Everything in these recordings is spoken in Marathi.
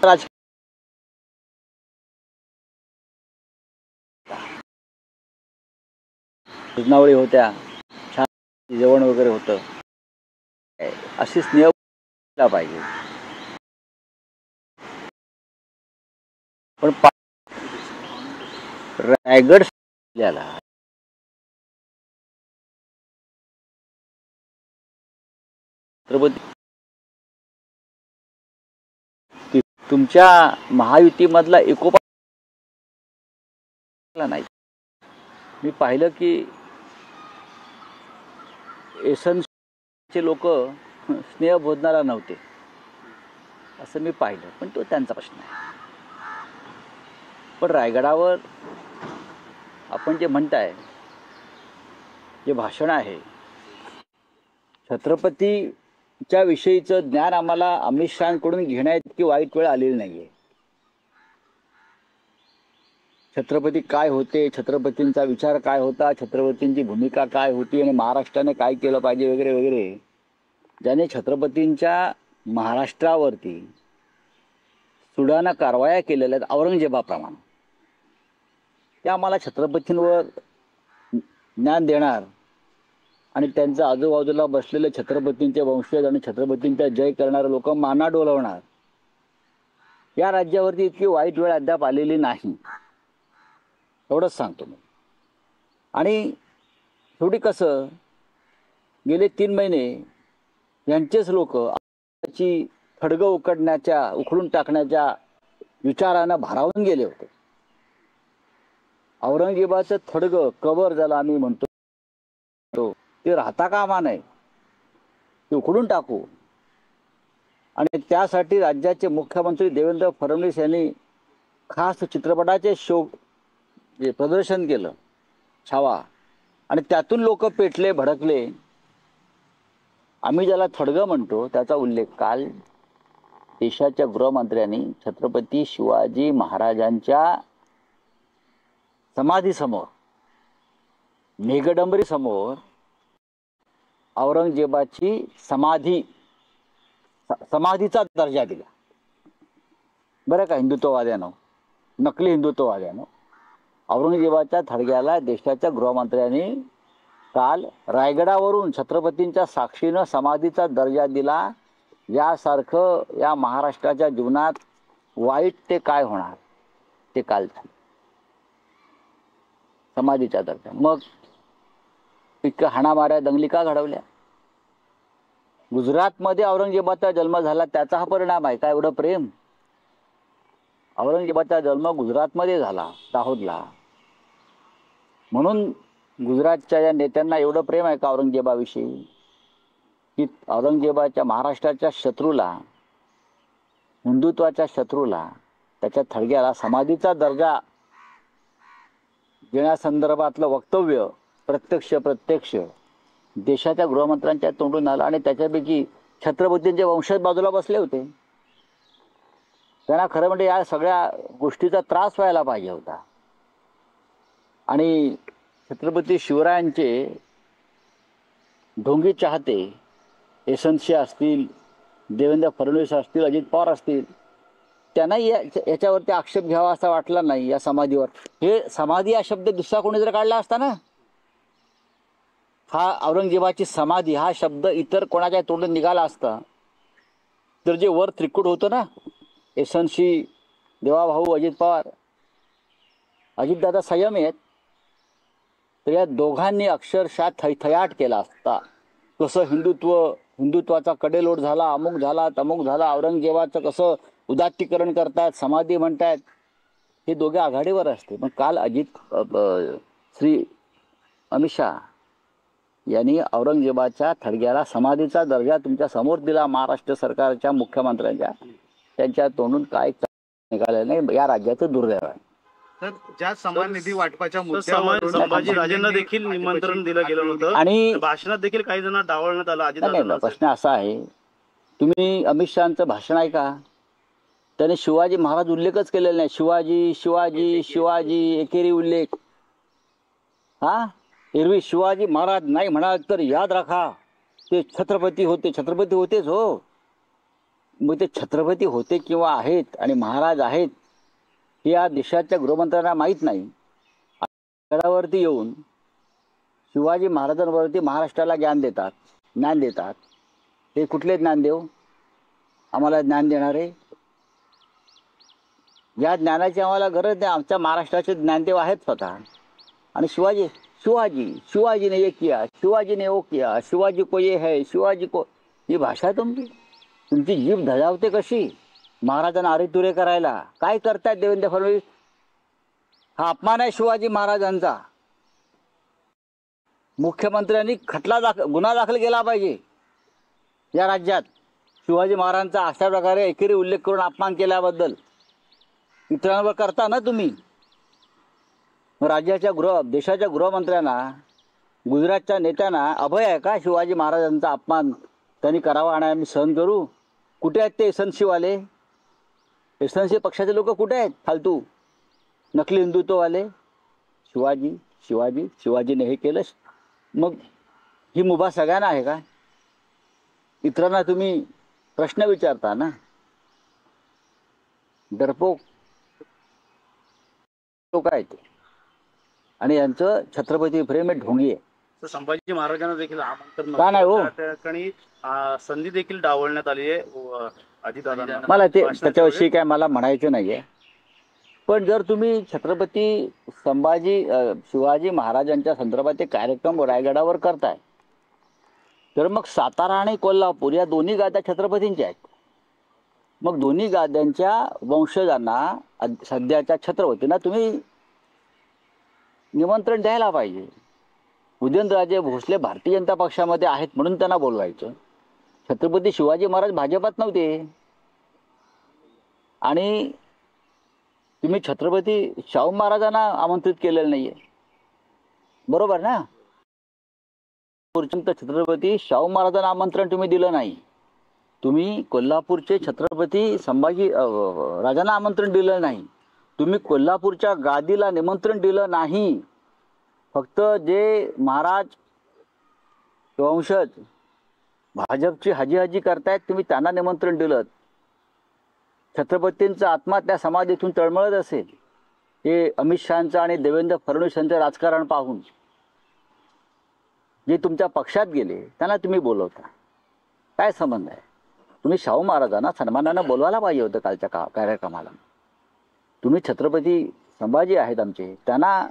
राज योजनावळी होत्या, छान जेवण वगैरे होतं, अशी स्नेह पाहिजे. पण रायगड छत्रपती तुमच्या महायुतीमधला एकोपा नाही. मी पाहिलं की एसनचे लोक स्नेह बोधणारा नव्हते असं मी पाहिलं, पण तो त्यांचा प्रश्न आहे. पण रायगडावर आपण जे म्हणताय, जे भाषण आहे, छत्रपतीच्या विषयीचं ज्ञान आम्हाला अमित शहाकडून घेण्याइतकी वाईट वेळ आलेली नाहीये. छत्रपती काय होते, छत्रपतींचा विचार काय होता, छत्रपतींची भूमिका काय होती आणि महाराष्ट्राने काय केलं पाहिजे वगैरे वगैरे, ज्याने छत्रपतींच्या महाराष्ट्रावरती सुडाना कारवाया केलेल्या आहेत औरंगजेबाप्रमाणे, त्या आम्हाला छत्रपतींवर ज्ञान देणार आणि त्यांच्या आजूबाजूला बसलेले छत्रपतींचे वंशज आणि छत्रपतींचा जय करणारे लोक माना डोलवणार. या राज्यावरती इतकी वाईट वेळ अद्याप आलेली नाही, एवढंच सांगतो मी. आणि शेवटी कसं, गेले 3 महिने यांचेच लोक थडगं उखडून टाकण्याच्या विचारानं भारावून गेले होते. औरंगजेबाचं थडगं, कबर ज्याला आम्ही म्हणतो, ते राहता कामा नये, ते उखडून टाकू. आणि त्यासाठी राज्याचे मुख्यमंत्री देवेंद्र फडणवीस यांनी खास चित्रपटाचे जे प्रदर्शन केलं, छावा, आणि त्यातून लोक पेटले, भडकले. आम्ही ज्याला थडगं म्हणतो त्याचा उल्लेख काल देशाच्या गृहमंत्र्यांनी छत्रपती शिवाजी महाराजांच्या समाधीसमोर, मेघडंबरी समोर औरंगजेबाची समाधीचा दर्जा दिला. बरं का हिंदुत्ववाद्यानं, नकली हिंदुत्ववाद्यानं, औरंगजेबाच्या थडग्याला देशाच्या गृहमंत्र्यांनी काल रायगडावरून छत्रपतींच्या साक्षीनं समाधीचा दर्जा दिला. यासारखं या महाराष्ट्राच्या जीवनात वाईट ते काय होणार, ते काल झालं. समाधीचा दर्जा. मग इतकं हाणामाऱ्या दंगली का घडवल्या? गुजरातमध्ये औरंगजेबाचा जन्म झाला, त्याचा हा परिणाम आहे का एवढं प्रेम? औरंगजेबाचा जन्म गुजरातमध्ये झाला, दाहोदला, म्हणून गुजरातच्या या नेत्यांना एवढं प्रेम आहे का औरंगजेबाविषयी, की औरंगजेबाच्या महाराष्ट्राच्या शत्रूला, हिंदुत्वाच्या शत्रूला, त्याच्या थडग्याला समाधीचा दर्जा देण्यासंदर्भातलं वक्तव्य प्रत्यक्ष देशाच्या गृहमंत्र्यांच्या तोंडून आलं. आणि त्याच्यापैकी छत्रपतींचे वंशज बाजूला बसले होते. त्यांना खरं म्हणजे या सगळ्या गोष्टीचा त्रास व्हायला पाहिजे होता. आणि छत्रपती शिवरायांचे ढोंगी चाहते यशवंतसिंह असतील, देवेंद्र फडणवीस असतील, अजित पवार असतील, त्यांनाही याच्यावरती आक्षेप घ्यावा असा वाटला नाही या समाधीवर. हे समाधी हा शब्द दुसरा कोणी जर काढला असता ना, हा औरंगजेबाची समाधी हा शब्द इतर कोणाच्या तोंडून निघाला असता, तर जे वर त्रिकूट होतं ना, यशवंतसिंह, देवाभाऊ, अजित पवार, अजितदादा संयम आहेत, तर या दोघांनी अक्षरशः थैथयाट केला असता. कसं हिंदुत्वाचा कडेलोट झाला, अमुक झाला, तमुक झाला, औरंगजेबाचं कसं उदात्तीकरण करतायत, समाधी म्हणतायत, हे दोघे आघाडीवर असते. पण काल श्री अमित शहा यांनी औरंगजेबाच्या थडग्याला समाधीचा दर्जा तुमच्या समोर दिला. महाराष्ट्र सरकारच्या मुख्यमंत्र्यांच्या, त्यांच्या तोंडून काय निघालं नाही. या राज्याचं दुर्दैव आहे. ज्या समान निधी वाटपाच्या मुद्द्यावर संभाजीराजेंना देखील निमंत्रण दिलं गेलं होतं आणि भाषणात देखील काही जण डावलण्यात आलं. प्रश्न असा आहे, तुम्ही अमित शहाचं भाषण ऐका, त्याने शिवाजी महाराज उल्लेखच केलेला नाही. शिवाजी शिवाजी शिवाजी एकेरी उल्लेख. हा, एरवी शिवाजी महाराज नाही म्हणाल तर याद राखा ते छत्रपती होते, छत्रपती होतेच हो, मग ते छत्रपती होते किंवा आहेत आणि महाराज आहेत हे या देशाच्या गृहमंत्र्यांना माहीत नाही. गडावरती येऊन शिवाजी महाराजांवरती महाराष्ट्राला ज्ञान देतात. हे कुठले ज्ञानदेव आम्हाला ज्ञान देणारे? या ज्ञानाची आम्हाला गरज नाही. आमच्या महाराष्ट्राचे ज्ञानदेव आहेत स्वतः. आणि शिवाजी ने ये किया, शिवाजी ने वो किया, शिवाजी को ये है, शिवाजी को, ही भाषा तुमची जीभ धजावते कशी महाराजांना अरेतुरे करायला? काय करतायत देवेंद्र फडणवीस? हा अपमान आहे शिवाजी महाराजांचा. मुख्यमंत्र्यांनी गुन्हा दाखल केला पाहिजे या राज्यात शिवाजी महाराजांचा अशा प्रकारे एकेरी उल्लेख करून अपमान केल्याबद्दल. इतरांवर करता ना तुम्ही. देशाच्या गृहमंत्र्यांना, गुजरातच्या नेत्यांना अभय आहे का शिवाजी महाराजांचा अपमान त्यांनी करावा आणि आम्ही सहन करू? कुठे आहेत ते एसएनसीवाले? एसएनसी पक्षाचे लोक कुठे आहेत? फालतू नकली हिंदुत्ववाले. शिवाजीने हे केलं. मग ही मुभा सगळ्यांना आहे का? इतरांना तुम्ही प्रश्न विचारता ना. डरपोक लोक आहेत ते. आणि यांचं छत्रपती प्रेम हे ढोंगी आहे. संभाजी महाराजांना देखील आमंत्रण का नाही हो? त्या ठिकाणी संधी देखील डावलण्यात आली आहे अजितदादांना. मला त्याच्याविषयी काय मला म्हणायचं नाहीये. पण जर तुम्ही छत्रपती शिवाजी महाराजांच्या संदर्भात एक कार्यक्रम रायगडावर करताय तर मग सातारा आणि कोल्हापूर या दोन्ही गाद्या छत्रपतींच्या आहेत. मग दोन्ही गाद्यांच्या वंशजांना सध्याच्या छत्रपतींना तुम्ही निमंत्रण द्यायला पाहिजे. उदयनराजे भोसले भारतीय जनता पक्षामध्ये आहेत म्हणून त्यांना बोलवायचं. छत्रपती शिवाजी महाराज भाजपात नव्हते. आणि तुम्ही छत्रपती शाहू महाराजांना आमंत्रित केलेलं नाहीये. बरोबर ना? छत्रपती शाहू महाराजांना आमंत्रण तुम्ही दिलं नाही. तुम्ही कोल्हापूरचे छत्रपती संभाजी राजांना आमंत्रण दिलं नाही. तुम्ही कोल्हापूरच्या गादीला निमंत्रण दिलं नाही. फक्त जे महाराज वंशज भाजपची हाजी करतायत तुम्ही त्यांना निमंत्रण दिलं. छत्रपतींचा आत्मा त्या समाधीतून तळमळत असेल. हे अमित शहांचं आणि देवेंद्र फडणवीस यांचं राजकारण पाहून जे तुमच्या पक्षात गेले त्यांना तुम्ही बोलवता. काय संबंध आहे? तुम्ही शाहू महाराजांना सन्मानानं बोलवायला पाहिजे होतं कालच्या कार्यक्रमाला. तुम्ही छत्रपती संभाजी आहेत आमचे, त्यांना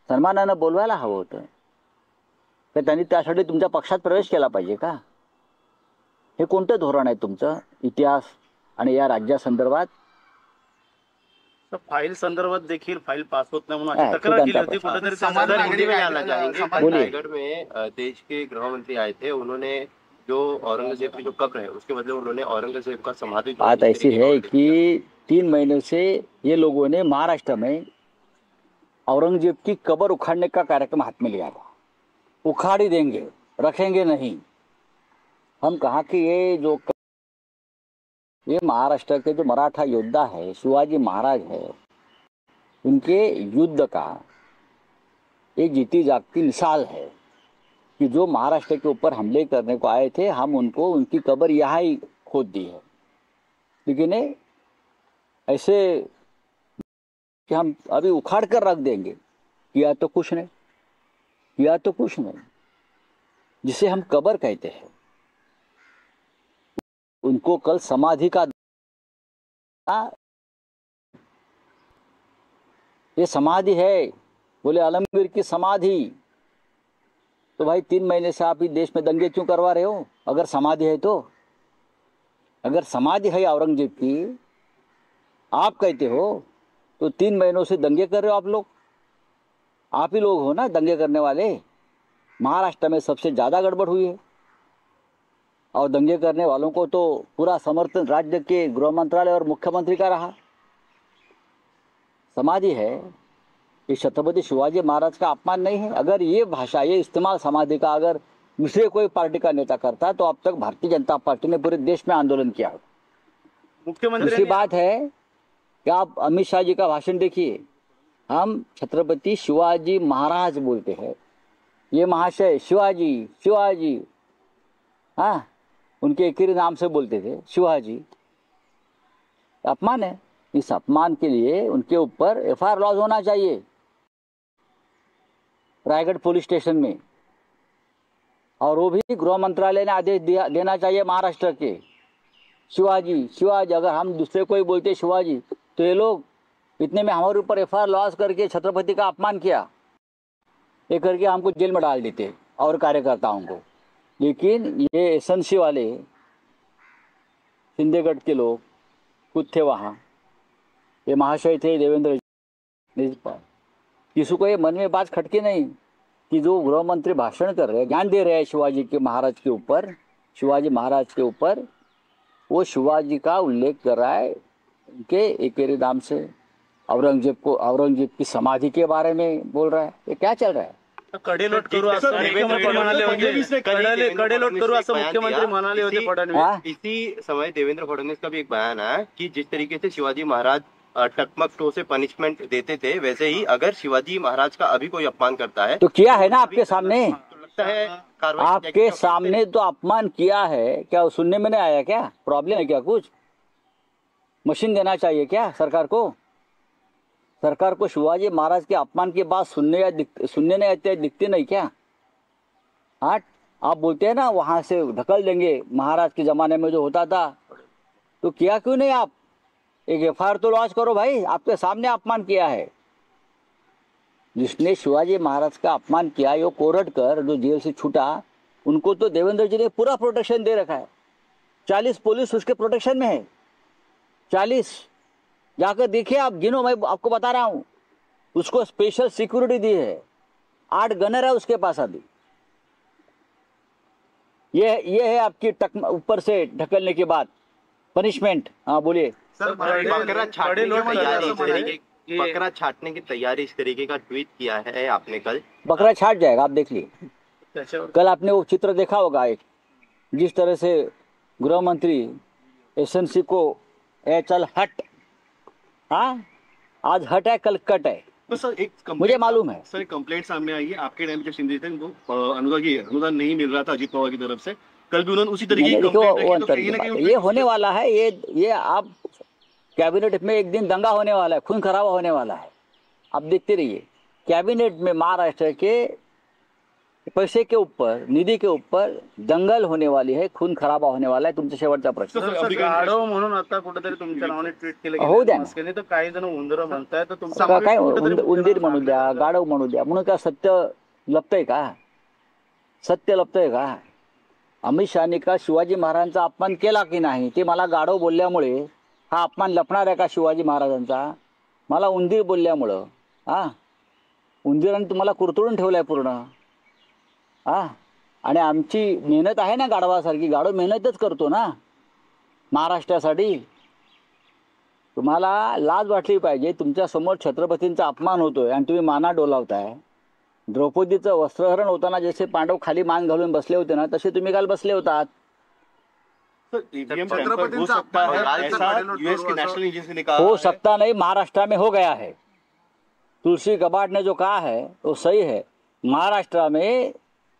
सन्मानानं बोलवायला हवं होतं. तर त्यांनी त्यासाठी तुमच्या पक्षात प्रवेश केला पाहिजे का? हे कोणतं धोरण आहे तुमचं इतिहास आणि या राज्यासंदर्भात? फाइल संदर्भात देखील फाइल पास होत नाही म्हणून तक्रार केली होती कुठेतरी. रायगढ़ में देश के गृह मंत्री आए थे, उन्होंने जो औरंगजेब की जो कब्र है उसके बदले उन्होंने औरंगजेब का समाधि. बात ऐसी है कि 3 महीने से ये लोगों ने महाराष्ट्र में औरंगजेब की कब्र उखाड़ने का कार्यक्रम हाथ में लिया था. उखाड़ ही देंगे, रखेंगे नहीं. हम कहा कि ये महाराष्ट्र के जो मराठा योद्धा है शिवाजी महाराज है, उनके युद्ध का एक जीती जागती मिसाल है कि जो महाराष्ट्र के ऊपर हमले करने को आए थे हम उनको उनकी कब्र यहाँ ही खोद दी है. लेकिन ऐसे कि हम अभी उखाड़ कर रख देंगे, किया तो कुछ नहीं. जिसे हम कब्र कहते हैं उनको कल समाधि का ये समाधि है. बोले आलमगीर की समाधि. तो भाई 3 महीने से आप ही देश में दंगे क्यों करवा रहे हो? अगर समाधि है तो, अगर समाधि है औरंगजेब की आप कहते हो तो 3 महीनों से दंगे कर रहे हो आप लोग. आप ही लोग हो ना दंगे करने वाले. महाराष्ट्र में सबसे ज़्यादा गड़बड़ हुई है और दंगे करने वालों को तो पूरा समर्थन राज्य के गृह मंत्रालय और मुख्यमंत्री का रहा. समाधि है, ये छत्रपति शिवाजी महाराज का अपमान नहीं है. अगर ये भाषा, ये इस्तेमाल समाधि का अगर दूसरे कोई पार्टी का नेता करता तो अब तक भारतीय जनता पार्टी ने पूरे देश में आंदोलन किया. मुख्यमंत्री दूसरी बात है कि आप अमित शाह जी का भाषण देखिए. हम छत्रपति शिवाजी महाराज बोलते हैं. ये महाशय शिवाजी, हाँ उनके एक ही नाम से बोलते थे शिवाजी. अपमान है। इस अपमान के लिए उनके ऊपर एफआईआर लॉन्च होना चाहिए रायगढ़ पुलिस स्टेशन में, और वो भी गृह मंत्रालय ने आदेश देना चाहिए महाराष्ट्र के। शिवाजी अगर हम दूसरे को ही बोलते शिवाजी, तो ये लोग इतने में हमारे ऊपर एफआईआर लॉन्च करके छत्रपति का अपमान किया, ये करके हमको जेल में डाल देते और कार्यकर्ताओं को। लेकिन ये एसएनसी वाले सिंधेगढ़ के लोग खुद थे वहाँ, ये महाशय थे देवेंद्र, किसी को ये मन में बात खटकी नहीं कि जो गृह मंत्री भाषण कर रहे हैं, ज्ञान दे रहे हैं शिवाजी के महाराज के ऊपर, शिवाजी महाराज के ऊपर, वो शिवाजी का उल्लेख कर रहा है उनके एकेरे नाम से, औरंगजेब की समाधि के बारे में बोल रहा है। ये क्या चल रहा है? कडेलोट करू असं मुख्यमंत्री म्हणाले होते, कडेलोट करू असं मुख्यमंत्री म्हणाले होते फडणवीस। इसी समय देवेंद्र फडणवीस का भी एक बयान है कि जिस तरीके से शिवाजी महाराज टकमक टो से पनिशमेंट देते थे, वैसे ही अगर शिवाजी महाराज का अभी कोई अपमान करता है तो किया है ना आपके सामने, लगता है आपके सामने तो अपमान किया है। क्या सुनने में नहीं आया? क्या प्रॉब्लम है? क्या कुछ मशीन देना चाहिए क्या सरकार को? सरकार को शिवाजी महाराज के अपमान की बात सुनने नहीं आते, दिखते नहीं क्या? हाँ, आप बोलते हैं ना वहां से ढकल देंगे, महाराज के जमाने में जो होता था, तो किया क्यों नहीं आप? एक एफआईआर तो लॉन्च करो भाई, आपके सामने अपमान किया है। जिसने शिवाजी महाराज का अपमान किया, यो कोरटकर जो जेल से छूटा, उनको तो देवेंद्र जी ने पूरा प्रोटेक्शन दे रखा है। 40 पुलिस उसके प्रोटेक्शन में है, 40। जाकर देखिए आप, गिनो, मैं आपको बता रहा हूं। उसको स्पेशल सिक्योरिटी दी है, 8 गनर है उसके पास अभी। ये है आपकी ऊपर से ढकलने के बाद पनिशमेंट। हाँ बोलिए। बकरा छाटने की तैयारी इस तरीके का ट्वीट किया है आपने कल। बकरा छाट जाएगा, आप देख लीजिए। कल आपने वो चित्र देखा होगा, एक जिस तरह से गृह मंत्री एसएनसी को चल हट, हाँ आज हट है कल कट है, तो सर एक मुझे मालूम है। सर एक कंप्लेंट सामने आई है आपके टाइम जब शिंदे थे, उनको अनुदान नहीं मिल रहा था अजीत पवार की तरफ से। कल भी उन्होंने उसी तरीके की कंप्लेंट रखी, तो कहीं ना कहीं ये होने वाला है। ये आप कैबिनेट में एक दिन दंगा होने वाला है, खून खराबा होने वाला है, आप देखते रहिए। कैबिनेट में महाराष्ट्र के पैसे के ऊपर, निधि के ऊपर दंगल होने वाली है, खून खराबा होने वाला है। तुमचा शेवटचा प्रश्न गाढव म्हणून आता कुठेतरी तुमच्या नावाने ट्विट केलं हो द्या गेलं, तर काही जण उंदरं म्हणताय, तर तुमचं काय उंदीर म्हणू द्या, गाढव म्हणू द्या, म्हणून का सत्य लपतंय का? सत्य लपतंय का? अमित शहानी का शिवाजी महाराजांचा अपमान केला की नाही ते मला गाढव बोलल्यामुळे हा अपमान लपणार आहे का शिवाजी महाराजांचा? मला उंदीर बोलल्यामुळं, हा उंदीराने तुम्हाला कुरतडून ठेवलाय पूर्ण, हा आणि आमची मेहनत आहे ना गाढवासारखी, गाढव मेहनतच करतो ना महाराष्ट्रासाठी। तुम्हाला लाज वाटली पाहिजे, तुमच्या समोर छत्रपतींचा अपमान होतोय आणि तुम्ही माना डोलावताय। द्रौपदीचं वस्त्रहरण होताना जसे पांडव खाली मान घालून बसले होते ना, तसे तुम्ही काल बसले होतात। हो सकता नहीं, महाराष्ट्र में हो गया है। तुलसी गबार्ड ने जो कहा है वो सही है। महाराष्ट्र में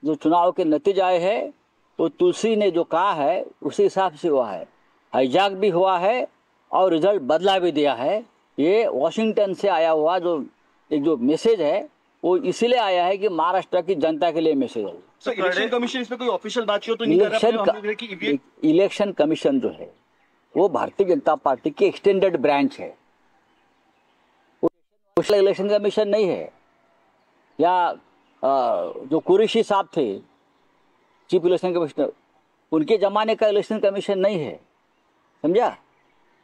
जो चुनाव के नतीजे आए हैं, वो तुलसी ने जो कहा है उसी हिसाब से हुआ है। हाईजैक भी हुआ है और रिजल्ट बदला भी दिया है। ये वॉशिंगटन से आया हुआ जो मैसेज है, वो इसीलिए आया है कि महाराष्ट्र की जनता के लिए मैसेज है। सर इलेक्शन कमीशन इस पे कोई ऑफिशियल बातचीत तो नहीं कर रहा? इलेक्शन कमीशन जो है वो भारतीय जनता पार्टी की एक्सटेंडेड ब्रांच है, इलेक्शन कमीशन नहीं है। या जो कुरैशी साहब थे चीफ इलेक्शन कमिश्नर, उनके जमाने का इलेक्शन कमीशन नहीं है, समझा?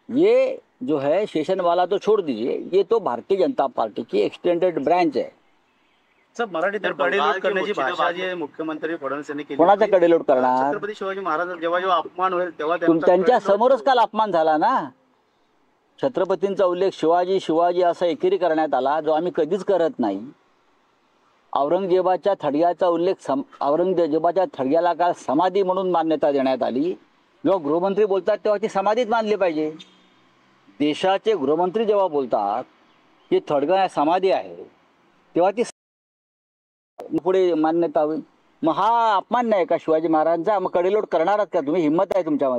ये जो है सेशन वाला तो छोड़ दीजिए, ये तो भारतीय जनता पार्टी की एक्सटेंडेड ब्रांच है। सब मराठीत कडेलोट करण्याची भाषा जी आहे मुख्यमंत्री फडणवीस यांनी केली, कोणाचा कडेलोट करणार? छत्रपती शिवाजी महाराज जेव्हा अपमान होईल तेव्हा त्यांच्या समोरच काल अपमान झाला ना। छत्रपतींचा उल्लेख शिवाजी असा एकेरी करण्यात आला, जो आम्ही कधीच करत नाही। औरंगजेबाच्या थडग्याचा उल्लेख, औरंगजेबाच्या थडग्याला काल समाधी म्हणून मान्यता देण्यात आली। जेव्हा गृहमंत्री बोलतात तेव्हा ती समाधीच मानली पाहिजे। देशाचे गृहमंत्री जेव्हा बोलतात की थडगा समाधी आहे, तेव्हा ती पुढे मान्यता होईल। मग हा अपमान नाही का शिवाजी महाराजांचा? मग कडेलोट करणारच का तुम्ही? हिंमत आहे तुमच्यामध्ये?